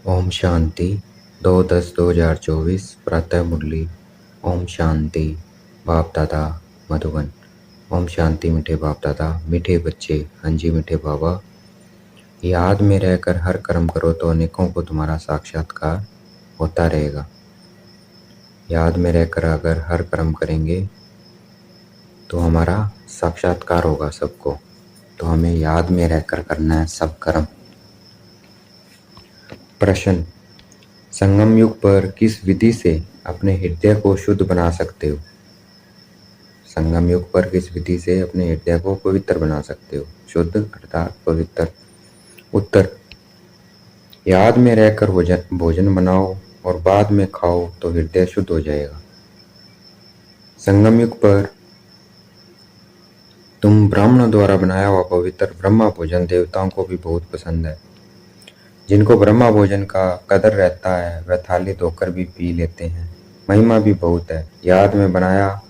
ओम शांति 2/10/2024 प्रातः मुरली। ओम शांति बाप दादा मधुबन। ओम शांति मीठे बाप दादा, मीठे बच्चे। हाँ जी मीठे बाबा, याद में रहकर हर कर्म करो तो अनेकों को तुम्हारा साक्षात्कार होता रहेगा। याद में रहकर अगर हर कर्म करेंगे तो हमारा साक्षात्कार होगा सबको। तो हमें याद में रहकर करना है सब कर्म। प्रश्न, संगम युग पर किस विधि से अपने हृदय को शुद्ध बना सकते हो? संगम युग पर किस विधि से अपने हृदय को पवित्र बना सकते हो? शुद्ध अर्थात पवित्र। उत्तर, याद में रहकर भोजन बनाओ और बाद में खाओ तो हृदय शुद्ध हो जाएगा। संगम युग पर तुम ब्राह्मणों द्वारा बनाया हुआ पवित्र ब्रह्मा भोजन देवताओं को भी बहुत पसंद है। जिनको ब्रह्मा भोजन का कदर रहता है वह थाली धोकर भी पी लेते हैं। महिमा भी बहुत है। याद में बनाया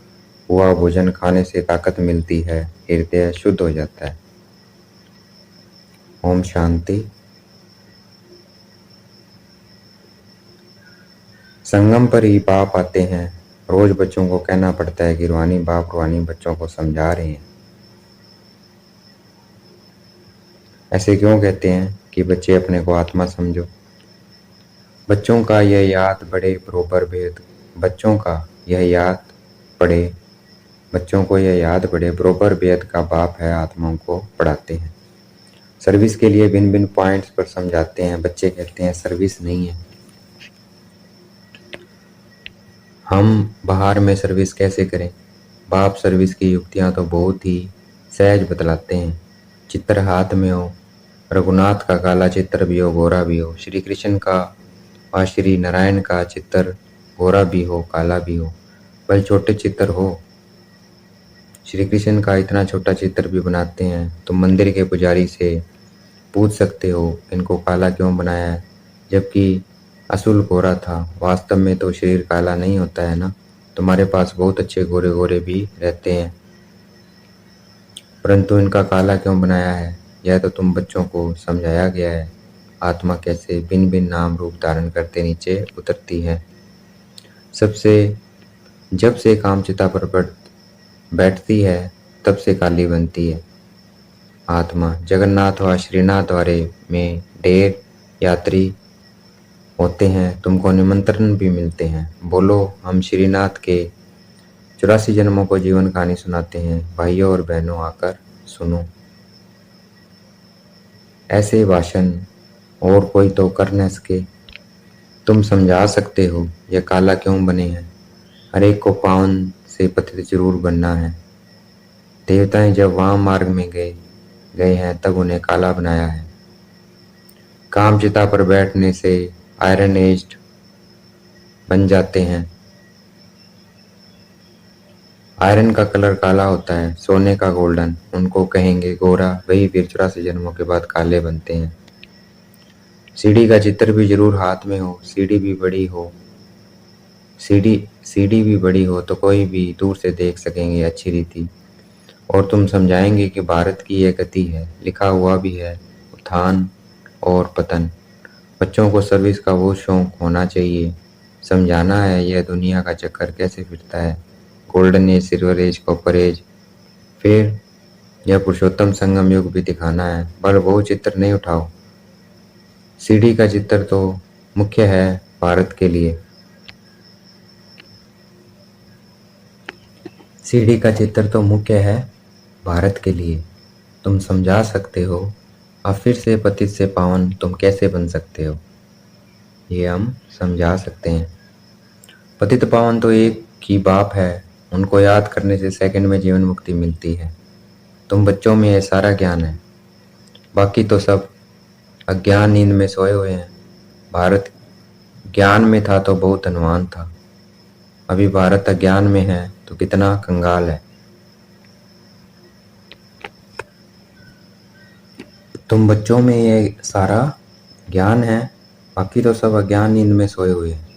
हुआ भोजन खाने से ताकत मिलती है, हृदय शुद्ध हो जाता है। ओम शांति। संगम पर ही बाप आते हैं। रोज बच्चों को कहना पड़ता है कि रूहानी बाप रूहानी बच्चों को समझा रहे हैं। ऐसे क्यों कहते हैं कि बच्चे अपने को आत्मा समझो? बच्चों का यह याद बड़े बरोबर भेद बच्चों को यह याद बड़े बरोबर भेद का बाप है, आत्माओं को पढ़ाते हैं। सर्विस के लिए भिन्न भिन्न पॉइंट्स पर समझाते हैं। बच्चे कहते हैं सर्विस नहीं है। हम बाहर में सर्विस कैसे करें? बाप सर्विस की युक्तियां तो बहुत ही सहज बतलाते हैं। चित्र हाथ में हो, रघुनाथ का काला चित्र भी हो गोरा भी हो, श्री कृष्ण का और श्री नारायण का चित्र गोरा भी हो काला भी हो, भले छोटे चित्र हो। श्री कृष्ण का इतना छोटा चित्र भी बनाते हैं तो मंदिर के पुजारी से पूछ सकते हो इनको काला क्यों बनाया है, जबकि असुल गोरा था। वास्तव में तो शरीर काला नहीं होता है ना। तुम्हारे पास बहुत अच्छे गोरे गोरे भी रहते हैं, परंतु इनका काला क्यों बनाया है यह तो तुम बच्चों को समझाया गया है। आत्मा कैसे भिन्न भिन्न नाम रूप धारण करते नीचे उतरती है। जब से कामचिता पर बैठती है तब से काली बनती है। आत्मा जगन्नाथ व श्रीनाथ द्वारे में ढेर यात्री होते हैं, तुमको निमंत्रण भी मिलते हैं। बोलो हम श्रीनाथ के 84 जन्मों को जीवन कहानी सुनाते हैं, भाइयों और बहनों आकर सुनो। ऐसे भाषण और कोई तो कर न सके। तुम समझा सकते हो यह काला क्यों बने हैं। हर एक को पावन से पतित जरूर बनना है। देवताएं जब वाम मार्ग में गए हैं तब उन्हें काला बनाया है। कामचिता पर बैठने से आयरन एज्ड बन जाते हैं। आयरन का कलर काला होता है, सोने का गोल्डन। उनको कहेंगे गोरा, वही फिर 84 जन्मों के बाद काले बनते हैं। सीढ़ी का चित्र भी जरूर हाथ में हो। सीढ़ी भी बड़ी हो तो कोई भी दूर से देख सकेंगे अच्छी रीति। और तुम समझाएंगे कि भारत की यह गति है, लिखा हुआ भी है उत्थान और पतन। बच्चों को सर्विस का वो शौक होना चाहिए। समझाना है यह दुनिया का चक्कर कैसे फिरता है, golden age, silver age, copper age. फिर यह पुरुषोत्तम संगम युग भी दिखाना है। पर वो चित्र नहीं उठाओ। सीढ़ी का चित्र तो मुख्य है भारत के लिए। सीढ़ी का चित्र तो मुख्य है भारत के लिए। तुम समझा सकते हो। अब फिर से पतित से पावन तुम कैसे बन सकते हो, ये हम समझा सकते हैं। पतित पावन तो एक ही बाप है, उनको याद करने से सेकंड में जीवन मुक्ति मिलती है। तुम बच्चों में यह सारा ज्ञान है, बाकी तो सब अज्ञान नींद में सोए हुए हैं। भारत ज्ञान में था तो बहुत धनवान था, अभी भारत अज्ञान में है तो कितना कंगाल है। तुम बच्चों में ये सारा ज्ञान है, बाकी तो सब अज्ञान नींद में सोए हुए हैं।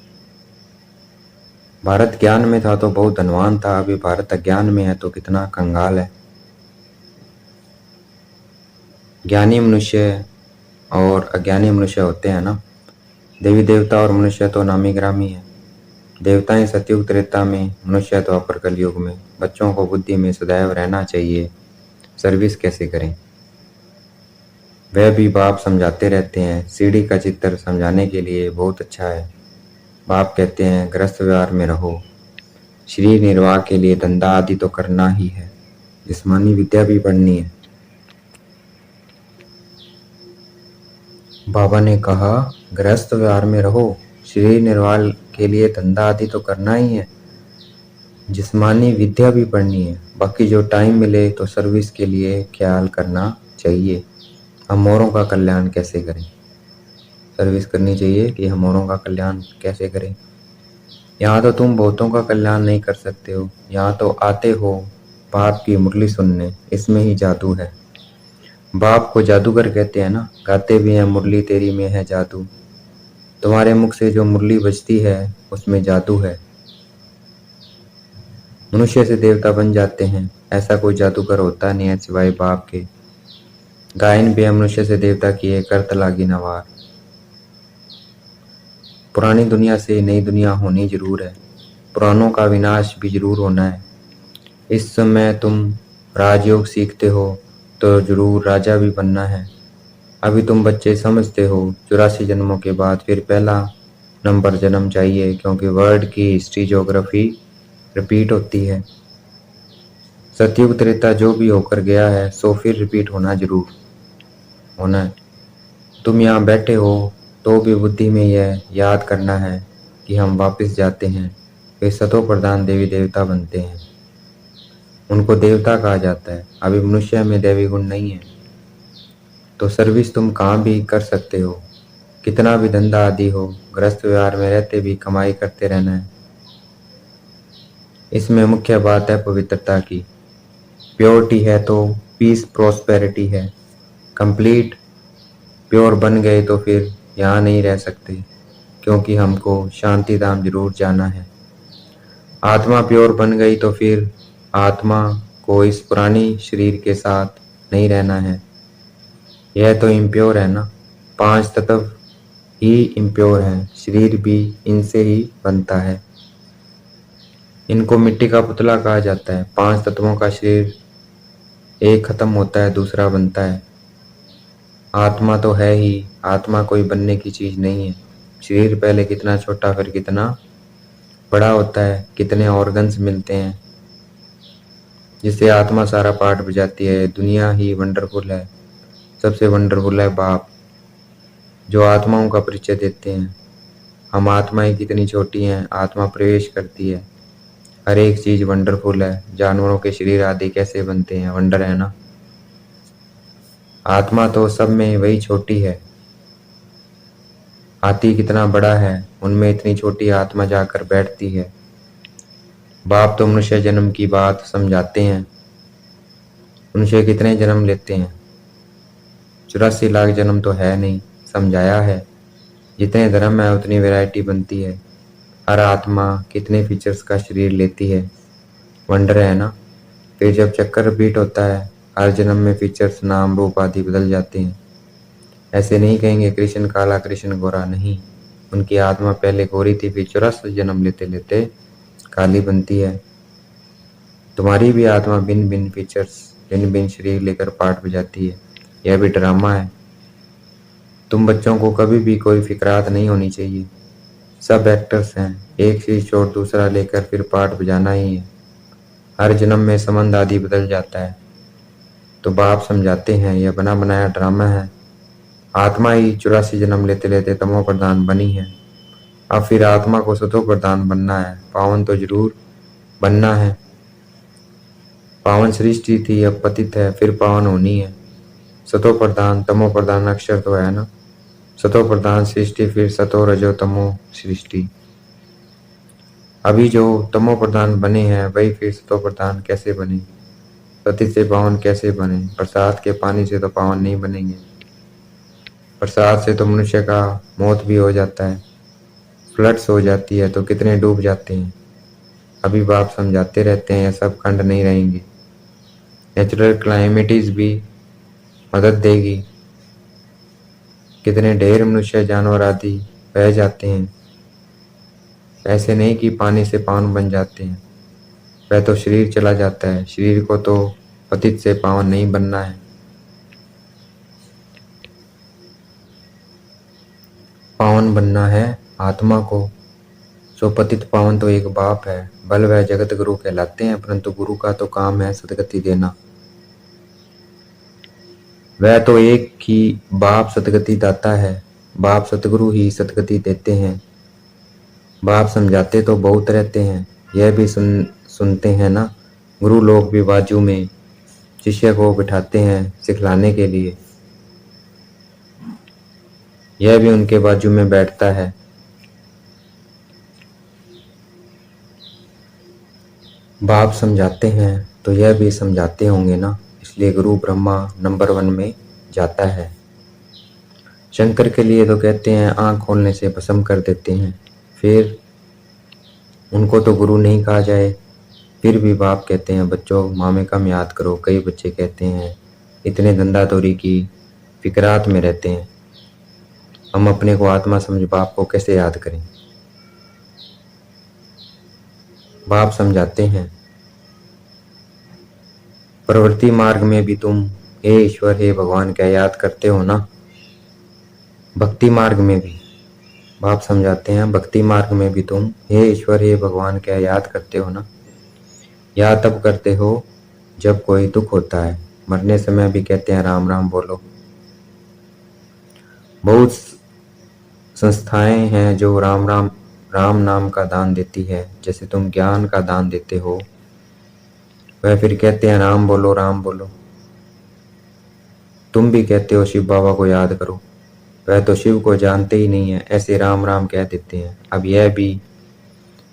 भारत ज्ञान में था तो बहुत धनवान था, अभी भारत अज्ञान में है तो कितना कंगाल है। ज्ञानी मनुष्य और अज्ञानी मनुष्य होते हैं ना। देवी देवता और मनुष्य तो नामी ग्रामी है। देवताएं सतयुग त्रेता में, मनुष्य द्वापर कलयुग में। बच्चों को बुद्धि में सदैव रहना चाहिए सर्विस कैसे करें। वह भी बाप समझाते रहते हैं। सीढ़ी का चित्र समझाने के लिए बहुत अच्छा है। बाप कहते हैं गृहस्थ व्यवहार में रहो, शरीर निर्वाह के लिए धंधा आदि तो करना ही है, जिस्मानी विद्या भी पढ़नी है। बाबा ने कहा गृहस्थ व्यवहार में रहो, शरीर निर्वाह के लिए धंधा आदि तो करना ही है, जिस्मानी विद्या भी पढ़नी है। बाकी जो टाइम मिले तो सर्विस के लिए ख्याल करना चाहिए। हम औरों का कल्याण कैसे करें। सर्विस करनी चाहिए कि हम औरों का कल्याण कैसे करें। यहाँ तो तुम बहुतों का कल्याण नहीं कर सकते हो, यहाँ तो आते हो बाप की मुरली सुनने, इसमें ही जादू है। बाप को जादूगर कहते हैं ना, गाते भी हैं मुरली तेरी में है जादू। तुम्हारे मुख से जो मुरली बजती है उसमें जादू है। मनुष्य से देवता बन जाते हैं, ऐसा कोई जादूगर होता नहीं है सिवाय बाप के। गायन भी है मनुष्य से देवता किए करत लागी नवार। पुरानी दुनिया से नई दुनिया होनी जरूर है, पुरानों का विनाश भी जरूर होना है। इस समय तुम राजयोग सीखते हो तो जरूर राजा भी बनना है। अभी तुम बच्चे समझते हो 84 जन्मों के बाद फिर पहला नंबर जन्म चाहिए, क्योंकि वर्ल्ड की हिस्ट्री ज्योग्राफी रिपीट होती है। सतयुग त्रेता जो भी होकर गया है सो फिर रिपीट होना जरूर होना है। तुम यहाँ बैठे हो तो भी बुद्धि में यह याद करना है कि हम वापस जाते हैं, वे सतो प्रधान देवी देवता बनते हैं। उनको देवता कहा जाता है। अभी मनुष्य में देवी गुण नहीं है, तो सर्विस तुम कहाँ भी कर सकते हो। कितना भी धंधा आदि हो, गृहस्थ व्यवहार में रहते भी कमाई करते रहना है। इसमें मुख्य बात है पवित्रता की। प्योरिटी है तो पीस प्रॉस्पेरिटी है। कंप्लीट प्योर बन गए तो फिर यहाँ नहीं रह सकते, क्योंकि हमको शांति धाम जरूर जाना है। आत्मा प्योर बन गई तो फिर आत्मा को इस पुरानी शरीर के साथ नहीं रहना है। यह तो इम्प्योर है ना, 5 तत्व ही इम्प्योर है, शरीर भी इनसे ही बनता है। इनको मिट्टी का पुतला कहा जाता है। 5 तत्वों का शरीर एक खत्म होता है, दूसरा बनता है। आत्मा तो है ही, आत्मा कोई बनने की चीज नहीं है। शरीर पहले कितना छोटा फिर कितना बड़ा होता है, कितने ऑर्गन्स मिलते हैं जिससे आत्मा सारा पार्ट बजाती है। दुनिया ही वंडरफुल है। सबसे वंडरफुल है बाप, जो आत्माओं का परिचय देते हैं। हम आत्माएं कितनी छोटी हैं, आत्मा प्रवेश करती है। हर एक चीज वंडरफुल है। जानवरों के शरीर आदि कैसे बनते हैं, वंडर है ना। आत्मा तो सब में वही छोटी है। हाथी कितना बड़ा है, उनमें इतनी छोटी आत्मा जाकर बैठती है। बाप तो मनुष्य जन्म की बात समझाते हैं। मनुष्य कितने जन्म लेते हैं, 84 लाख जन्म तो है नहीं, समझाया है। जितने धर्म है उतनी वैरायटी बनती है। हर आत्मा कितने फीचर्स का शरीर लेती है, वंडर है ना। फिर जब चक्कर रिपीट होता है, हर जन्म में फीचर्स नाम रूप आदि बदल जाते हैं। ऐसे नहीं कहेंगे कृष्ण काला कृष्ण गोरा, नहीं। उनकी आत्मा पहले गोरी थी, फिर 84 जन्म लेते लेते काली बनती है। तुम्हारी भी आत्मा भिन्न भिन्न फीचर्स, भिन्न भिन्न शरीर लेकर पाठ बजाती है। यह भी ड्रामा है। तुम बच्चों को कभी भी कोई फिक्रात नहीं होनी चाहिए। सब एक्टर्स हैं, एक चीज छोड़ दूसरा लेकर फिर पाठ बजाना ही है। हर जन्म में संबंध आदि बदल जाता है। तो बाप समझाते हैं यह बना बनाया ड्रामा है। आत्मा ही 84 जन्म लेते लेते तमो प्रधान बनी है। अब फिर आत्मा को सतो प्रधान बनना है। पावन तो जरूर बनना है। पावन सृष्टि थी, अब पतित है, फिर पावन होनी है। सतो प्रधान तमो प्रधान अक्षर तो है ना। सतो प्रधान सृष्टि, फिर सतो रजो तमो सृष्टि। अभी जो तमो प्रधान बने हैं वही फिर सतो प्रधान कैसे बने, पतित से पावन कैसे बने। बरसात के पानी से तो पावन नहीं बनेंगे। बरसात से तो मनुष्य का मौत भी हो जाता है, फ्लड्स हो जाती है तो कितने डूब जाते हैं। अभी बाप समझाते रहते हैं सब खंड नहीं रहेंगे। नेचुरल क्लाइमेटीज भी मदद देगी। कितने ढेर मनुष्य जानवर आदि बह जाते हैं। ऐसे नहीं कि पानी से पावन बन जाते हैं, वह तो शरीर चला जाता है। शरीर को तो पतित से पावन नहीं बनना है। पावन बनना है आत्मा को। सो पतित पावन तो एक बाप है, बल वह जगत गुरु कहलाते हैं, परंतु गुरु का तो काम है सदगति देना। वह तो एक ही बाप सदगति दाता है। बाप सतगुरु ही सदगति देते हैं। बाप समझाते तो बहुत रहते हैं, यह भी सुनते हैं ना। गुरु लोग भी बाजू में शिष्य को बिठाते हैं सिखलाने के लिए, यह भी उनके बाजू में बैठता है। बाप समझाते हैं तो यह भी समझाते होंगे ना, इसलिए गुरु ब्रह्मा नंबर 1 में जाता है। शंकर के लिए तो कहते हैं आंख खोलने से भस्म कर देते हैं, फिर उनको तो गुरु नहीं कहा जाए, फिर भी बाप कहते हैं बच्चों माँ में कम याद करो। कई बच्चे कहते हैं इतने धंधादौरी की फिक्रात में रहते हैं, हम अपने को आत्मा समझ बाप को कैसे याद करें। बाप समझाते हैं प्रवृत्ति मार्ग में भी तुम हे ईश्वर हे भगवान क्या याद करते हो ना। भक्ति मार्ग में भी बाप समझाते हैं भक्ति मार्ग में भी तुम हे ईश्वर हे भगवान क्या याद करते हो ना। याद तब करते हो जब कोई दुख होता है, मरने समय भी कहते हैं राम राम बोलो। बहुत संस्थाएं हैं जो राम नाम का दान देती है, जैसे तुम ज्ञान का दान देते हो, वह फिर कहते हैं राम बोलो राम बोलो। तुम भी कहते हो शिव बाबा को याद करो, वह तो शिव को जानते ही नहीं है, ऐसे राम राम कह देते हैं। अब यह भी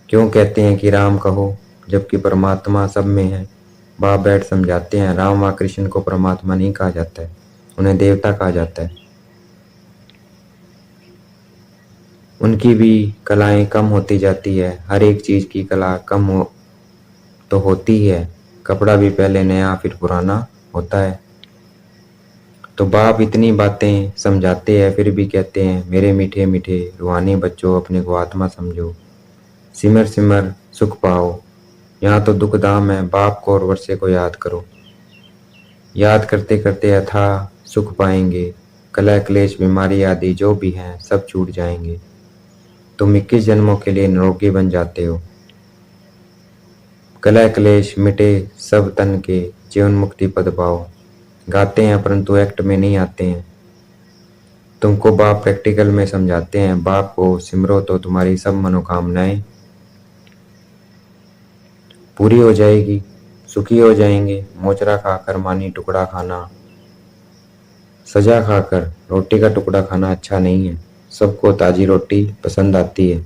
क्यों कहते हैं कि राम कहो, जबकि परमात्मा सब में है। बाप बैठ समझाते हैं राम व कृष्ण को परमात्मा नहीं कहा जाता है, उन्हें देवता कहा जाता है। उनकी भी कलाएं कम होती जाती है, हर एक चीज की कला कम तो होती है। कपड़ा भी पहले नया फिर पुराना होता है। तो बाप इतनी बातें समझाते हैं, फिर भी कहते हैं मेरे मीठे मीठे रूहानी बच्चों अपने को आत्मा समझो, सिमर सिमर सुख पाओ। यहाँ तो दुख धाम है, बाप को और वर्षे को याद करो। याद करते करते अथाह सुख पाएंगे, कलह क्लेश बीमारी आदि जो भी हैं सब छूट जाएंगे। तुम 21 जन्मों के लिए निरोगी बन जाते हो। कलह क्लेश मिटे सब तन के, जीवन मुक्ति पद पाओ। गाते हैं परंतु एक्ट में नहीं आते हैं। तुमको बाप प्रैक्टिकल में समझाते हैं, बाप को सिमरो तो तुम्हारी सब मनोकामनाएं पूरी हो जाएगी, सुखी हो जाएंगे। मोचरा खाकर मानी टुकड़ा खाना, सजा खाकर रोटी का टुकड़ा खाना अच्छा नहीं है। सबको ताजी रोटी पसंद आती है।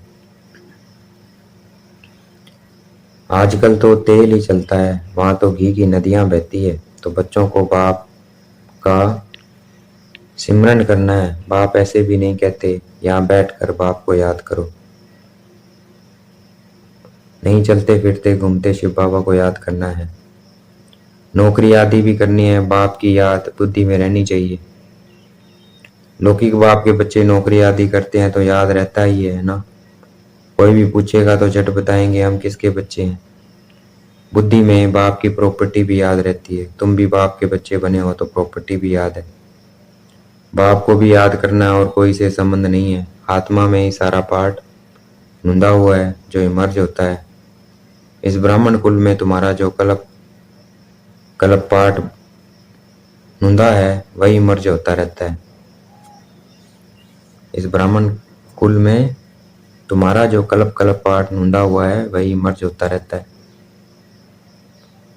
आजकल तो तेल ही चलता है, वहां तो घी की नदियां बहती है। तो बच्चों को बाप का सिमरन करना है। बाप ऐसे भी नहीं कहते यहाँ बैठकर बाप को याद करो, नहीं चलते फिरते घूमते शिव बाबा को याद करना है। नौकरी आदि भी करनी है, बाप की याद बुद्धि में रहनी चाहिए। लौकिक बाप के बच्चे नौकरी आदि करते हैं तो याद रहता ही है ना, कोई भी पूछेगा तो झट बताएंगे हम किसके बच्चे हैं। बुद्धि में बाप की प्रॉपर्टी भी याद रहती है। तुम भी बाप के बच्चे बने हो तो प्रॉपर्टी भी याद है। बाप को भी याद करना है और कोई से संबंध नहीं है। आत्मा में ही सारा पाठ नुंदा हुआ है जो इमर्ज होता है। इस ब्राह्मण कुल में तुम्हारा जो कल्प पाठ नुंदा है वही मर्ज होता रहता है। इस ब्राह्मण कुल में तुम्हारा जो कल्प पाठ नुंदा हुआ है वही मर्ज होता रहता है।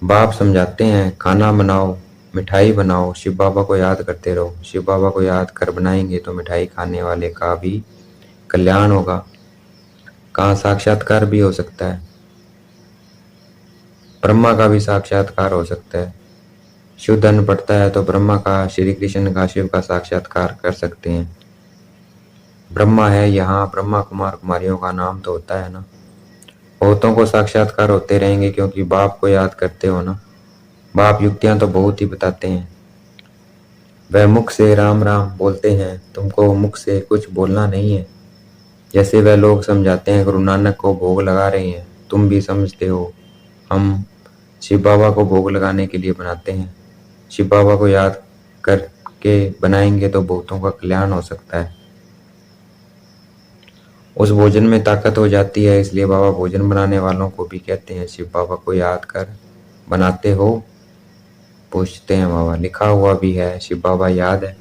बाप समझाते हैं खाना बनाओ मिठाई बनाओ, शिव बाबा को याद करते रहो। शिव बाबा को याद कर बनाएंगे तो मिठाई खाने वाले का भी कल्याण होगा। कहाँ साक्षात्कार भी हो सकता है, ब्रह्मा का भी साक्षात्कार हो सकता है। शिव धन पड़ता है तो ब्रह्मा का, श्री कृष्ण का, शिव का साक्षात्कार कर सकते हैं। ब्रह्मा है यहाँ, ब्रह्मा कुमार कुमारियों का नाम तो होता है ना। बहुतों को साक्षात्कार होते रहेंगे क्योंकि बाप को याद करते हो ना। बाप युक्तियां तो बहुत ही बताते हैं। वह मुख से राम राम बोलते हैं, तुमको मुख से कुछ बोलना नहीं है। जैसे वह लोग समझाते हैं गुरु नानक को भोग लगा रहे हैं, तुम भी समझते हो हम शिव बाबा को भोग लगाने के लिए बनाते हैं। शिव बाबा को याद करके बनाएंगे तो बहुतों का कल्याण हो सकता है। उस भोजन में ताकत हो जाती है, इसलिए बाबा भोजन बनाने वालों को भी कहते हैं शिव बाबा को याद कर बनाते हो। पूछते हैं बाबा, लिखा हुआ भी है शिव बाबा याद है,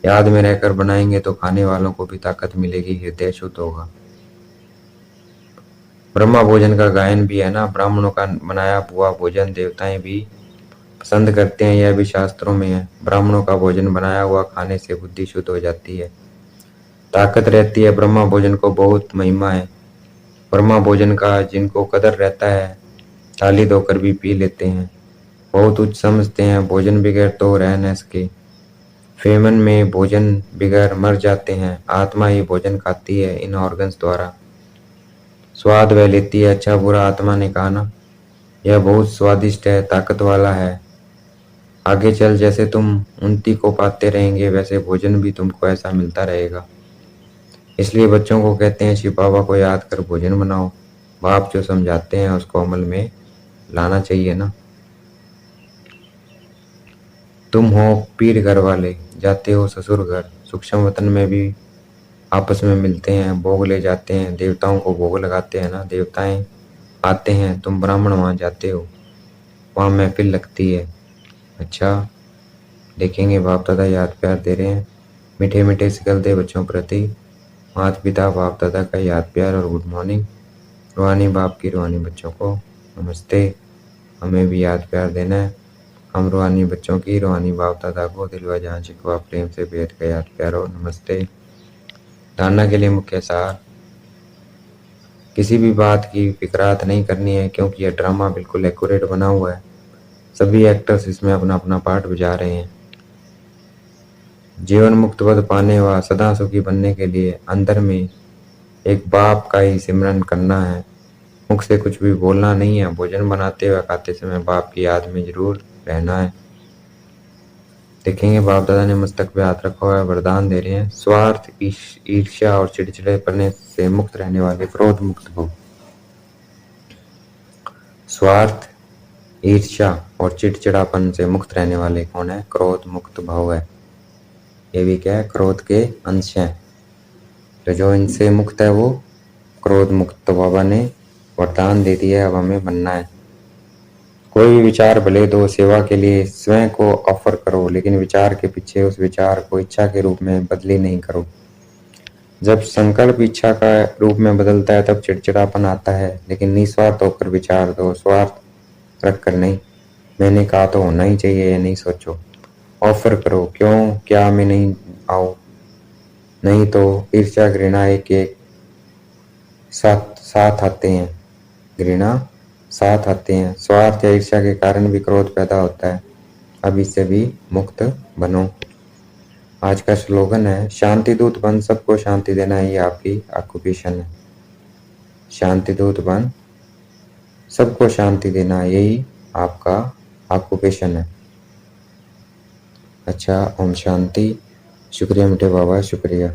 याद में रहकर बनाएंगे तो खाने वालों को भी ताकत मिलेगी, हृदय शुद्ध होगा। ब्रह्मा भोजन का गायन भी है ना, ब्राह्मणों का बनाया हुआ भोजन देवताएं भी पसंद करते हैं, यह भी शास्त्रों में है। ब्राह्मणों का भोजन बनाया हुआ खाने से बुद्धि शुद्ध हो जाती है, ताकत रहती है। ब्रह्मा भोजन को बहुत महिमा है। ब्रह्मा भोजन का जिनको कदर रहता है थाली धोकर भी पी लेते हैं, बहुत उच्च समझते हैं। भोजन बिगैर तो रह न सके, फेमन में भोजन बिगैर मर जाते हैं। आत्मा ही भोजन खाती है, इन ऑर्गन्स द्वारा स्वाद वह लेती है। अच्छा बुरा आत्मा ने कहा ना, यह बहुत स्वादिष्ट है, ताकत वाला है। आगे चल जैसे तुम उन्नति को पाते रहेंगे वैसे भोजन भी तुमको ऐसा मिलता रहेगा। इसलिए बच्चों को कहते हैं शिव बाबा को याद कर भोजन बनाओ। बाप जो समझाते हैं उसको अमल में लाना चाहिए ना। तुम हो पीर घर वाले, जाते हो ससुर घर, सूक्ष्म वतन में भी आपस में मिलते हैं, भोग ले जाते हैं, देवताओं को भोग लगाते हैं ना। देवताएं आते हैं, तुम ब्राह्मण वहाँ जाते हो, वहाँ महफिल लगती है। अच्छा देखेंगे बाप दादा याद प्यार दे रहे हैं, मीठे मीठे सिकलते बच्चों प्रति माता पिता बाप दादा का याद प्यार और गुड मॉर्निंग। रूहानी बाप की रूहानी बच्चों को नमस्ते। हमें भी याद प्यार देना है। हम रूहानी बच्चों की रूहानी बाप दादा को दिलवा जान शिकवा प्रेम से बेहद का याद प्यार और नमस्ते। धारणा के लिए मुख्य सार, किसी भी बात की फिक्रात नहीं करनी है, क्योंकि यह ड्रामा बिल्कुल एक्यूरेट बना हुआ है। सभी एक्टर्स इसमें अपना अपना पार्ट बजा रहे हैं। जीवन मुक्त पद पाने व सदा सुखी बनने के लिए अंदर में एक बाप का ही सिमरन करना है, मुख से कुछ भी बोलना नहीं है। भोजन बनाते हुए खाते समय बाप की याद में जरूर रहना है। देखेंगे बाप दादा ने मस्तक पे हाथ रखा हुआ है, वरदान दे रहे हैं। स्वार्थ ईर्ष्या और चिड़चिड़ेपने से मुक्त रहने वाले क्रोध मुक्त भव। स्वार्थ ईर्ष्या और चिड़चिड़ापन से मुक्त रहने वाले कौन है? क्रोध मुक्त भव है। ये भी क्या है? क्रोध के अंश है। तो जो इनसे मुक्त है वो क्रोध मुक्त। तो बाबा ने वरदान दे दिया है, अब हमें बनना है। कोई भी विचार भले दो, सेवा के लिए स्वयं को ऑफर करो, लेकिन विचार के पीछे उस विचार को इच्छा के रूप में बदली नहीं करो। जब संकल्प इच्छा का रूप में बदलता है तब चिड़चिड़ापन आता है, लेकिन निस्वार्थ होकर विचार दो, स्वार्थ रख कर नहीं। मैंने कहा तो होना ही चाहिए, ये नहीं सोचो। ऑफर करो, क्यों क्या मैं नहीं आऊं? नहीं तो ईर्ष्या घृणा एक एक साथ साथ आते हैं। घृणा साथ आते हैं। स्वार्थ या ईर्ष्या के कारण भी क्रोध पैदा होता है। अब इससे भी मुक्त बनो। आज का स्लोगन है शांति दूत बन, सबको शांति देना ही आपकी ऑक्यूपेशन है। शांति दूत बन, सबको शांति देना यही आपका ऑक्यूपेशन है। अच्छा ओम शांति। शुक्रिया मीठे बाबा, शुक्रिया।